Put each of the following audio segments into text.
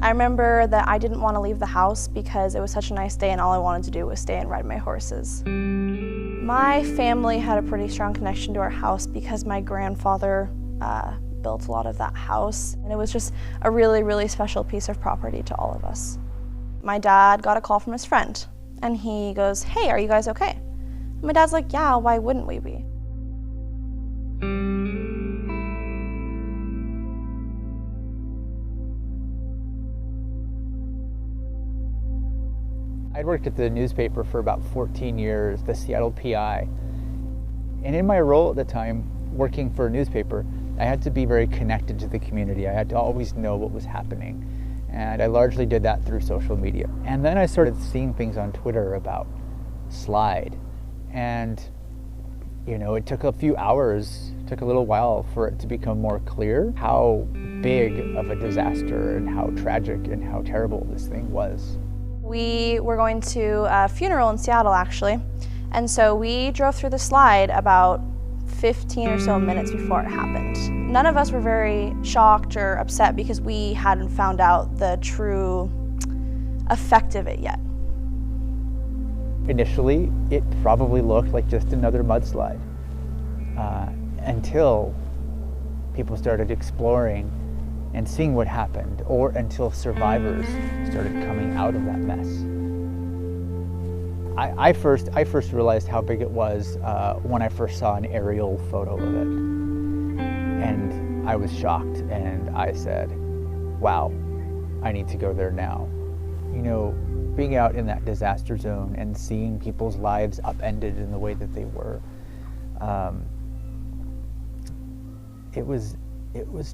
I remember that I didn't want to leave the house because it was such a nice day and all I wanted to do was stay and ride my horses. My family had a pretty strong connection to our house because my grandfather built a lot of that house, and it was just a really, really special piece of property to all of us. My dad got a call from his friend, and he goes, "Hey, are you guys okay?" And my dad's like, "Yeah, why wouldn't we be?" I'd worked at the newspaper for about 14 years, the Seattle PI. And in my role at the time, working for a newspaper, I had to be very connected to the community. I had to always know what was happening. And I largely did that through social media. And then I started seeing things on Twitter about Slide. And, you know, it took a few hours, took a little while for it to become more clear how big of a disaster and how tragic and how terrible this thing was. We were going to a funeral in Seattle, actually, and so we drove through the Slide about 15 or so minutes before it happened. None of us were very shocked or upset because we hadn't found out the true effect of it yet. Initially, it probably looked like just another mudslide until people started exploring and seeing what happened, or until survivors started coming out of that mess. I first realized how big it was when I first saw an aerial photo of it. And I was shocked, and I said, wow, I need to go there now. You know, being out in that disaster zone and seeing people's lives upended in the way that they were, it was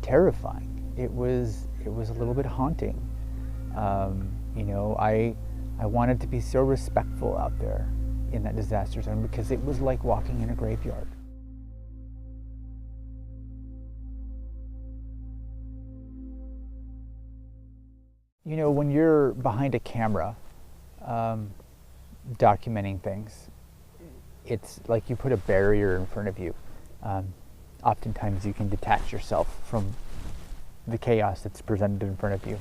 terrifying. It was a little bit haunting. You know, I wanted to be so respectful out there in that disaster zone because it was like walking in a graveyard. You know, when you're behind a camera documenting things, it's like you put a barrier in front of you. Oftentimes you can detach yourself from the chaos that's presented in front of you.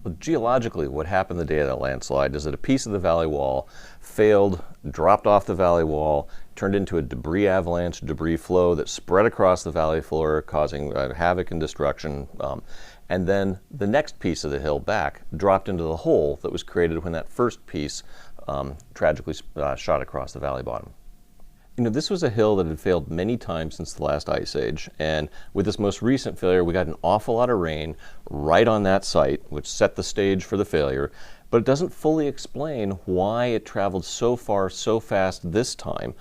Well, geologically, what happened the day of that landslide is that a piece of the valley wall failed, dropped off the valley wall, turned into a debris avalanche, debris flow that spread across the valley floor, causing havoc and destruction. And then the next piece of the hill back dropped into the hole that was created when that first piece tragically shot across the valley bottom. You know, this was a hill that had failed many times since the last ice age, and with this most recent failure, we got an awful lot of rain right on that site, which set the stage for the failure, but it doesn't fully explain why it traveled so far so fast this time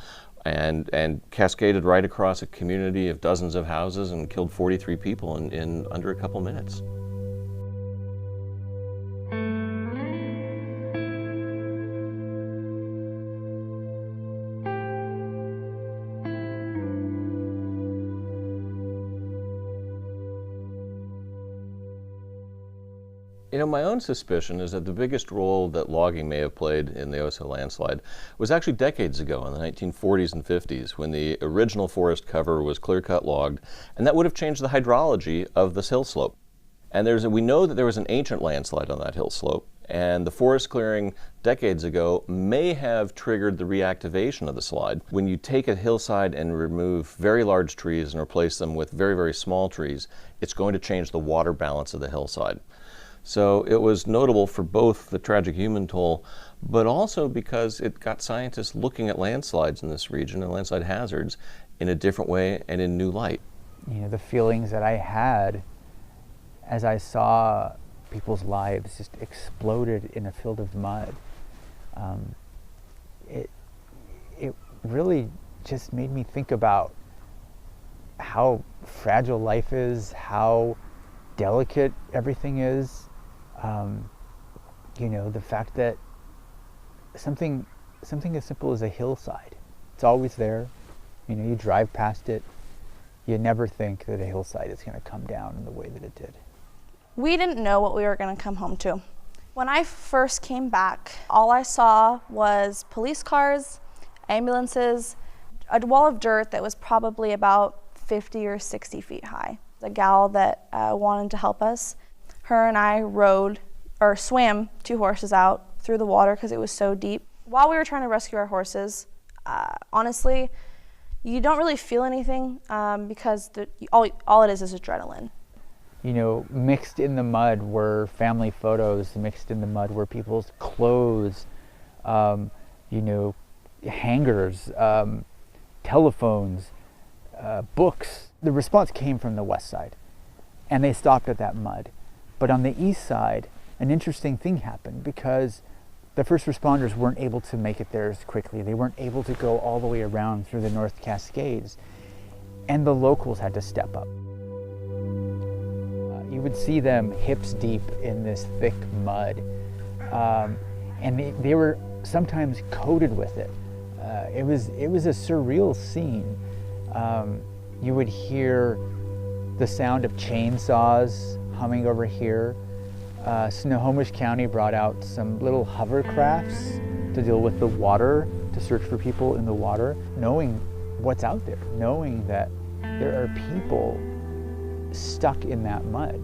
and cascaded right across a community of dozens of houses and killed 43 people in under a couple minutes. You know, my own suspicion is that the biggest role that logging may have played in the Oso landslide was actually decades ago in the 1940s and 50s when the original forest cover was clear-cut logged, and that would have changed the hydrology of this hill slope. And we know that there was an ancient landslide on that hill slope, and the forest clearing decades ago may have triggered the reactivation of the slide. When you take a hillside and remove very large trees and replace them with very, very small trees, it's going to change the water balance of the hillside. So it was notable for both the tragic human toll, but also because it got scientists looking at landslides in this region and landslide hazards in a different way and in new light. You know, the feelings that I had as I saw people's lives just exploded in a field of mud, it really just made me think about how fragile life is, how delicate everything is. You know, the fact that something as simple as a hillside, it's always there. You know, you drive past it, you never think that a hillside is going to come down in the way that it did. We didn't know what we were going to come home to. When I first came back, all I saw was police cars, ambulances, a wall of dirt that was probably about 50 or 60 feet high. The gal that wanted to help us, her and I swam 2 horses out through the water because it was so deep. While we were trying to rescue our horses, honestly, you don't really feel anything because all it is adrenaline. You know, mixed in the mud were family photos, mixed in the mud were people's clothes, you know, hangers, telephones, books. The response came from the west side, and they stopped at that mud. But on the east side, an interesting thing happened because the first responders weren't able to make it there as quickly. They weren't able to go all the way around through the North Cascades, and the locals had to step up. You would see them hips deep in this thick mud, and they were sometimes coated with it. It was a surreal scene. You would hear the sound of chainsaws humming over here. Snohomish County brought out some little hovercrafts to deal with the water, to search for people in the water, knowing what's out there, knowing that there are people stuck in that mud.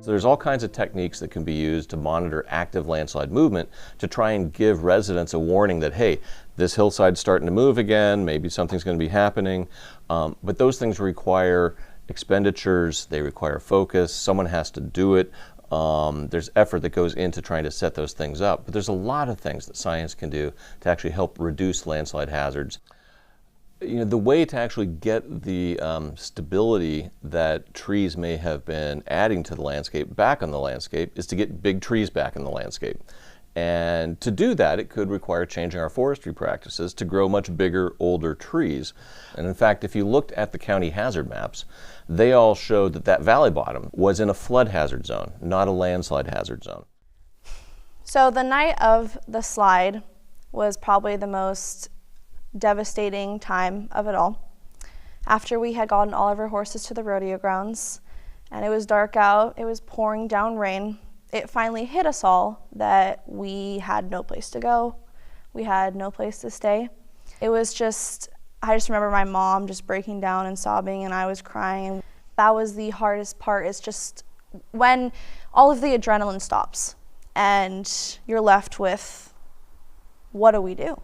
So there's all kinds of techniques that can be used to monitor active landslide movement to try and give residents a warning that, hey, this hillside's starting to move again, maybe something's going to be happening. But those things require expenditures, they require focus, someone has to do it. There's effort that goes into trying to set those things up. But there's a lot of things that science can do to actually help reduce landslide hazards. You know, the way to actually get the stability that trees may have been adding to the landscape back on the landscape is to get big trees back in the landscape. And to do that, it could require changing our forestry practices to grow much bigger, older trees. And in fact, if you looked at the county hazard maps, they all showed that that valley bottom was in a flood hazard zone, not a landslide hazard zone. So the night of the slide was probably the most devastating time of it all. After we had gotten all of our horses to the rodeo grounds and it was dark out, it was pouring down rain, it finally hit us all that we had no place to go, we had no place to stay. It was just, I just remember my mom just breaking down and sobbing, and I was crying. That was the hardest part, is just when all of the adrenaline stops and you're left with, what do we do?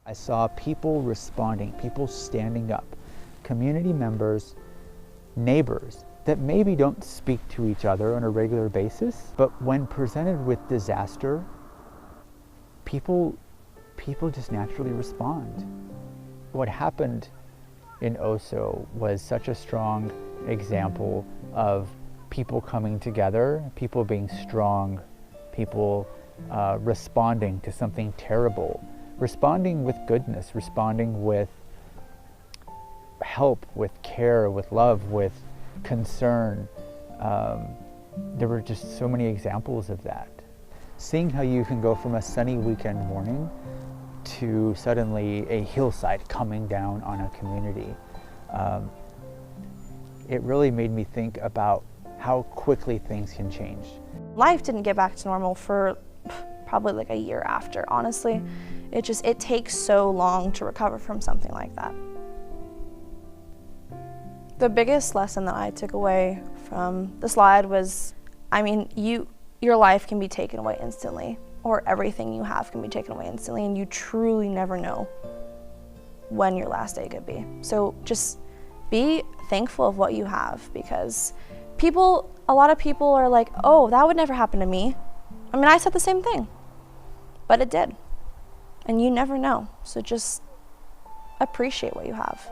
I saw people responding, people standing up, community members, neighbors that maybe don't speak to each other on a regular basis, but when presented with disaster, people just naturally respond. What happened in Oso was such a strong example of people coming together, people being strong, people responding to something terrible, responding with goodness, responding with help, with care, with love, with concern. There were just so many examples of that. Seeing how you can go from a sunny weekend morning to suddenly a hillside coming down on a community, it really made me think about how quickly things can change. Life didn't get back to normal for probably like a year after, honestly. It takes so long to recover from something like that. The biggest lesson that I took away from the slide was, I mean, your life can be taken away instantly, or everything you have can be taken away instantly, and you truly never know when your last day could be. So just be thankful of what you have, because a lot of people are like, oh, that would never happen to me. I mean, I said the same thing, but it did. And you never know. So just appreciate what you have.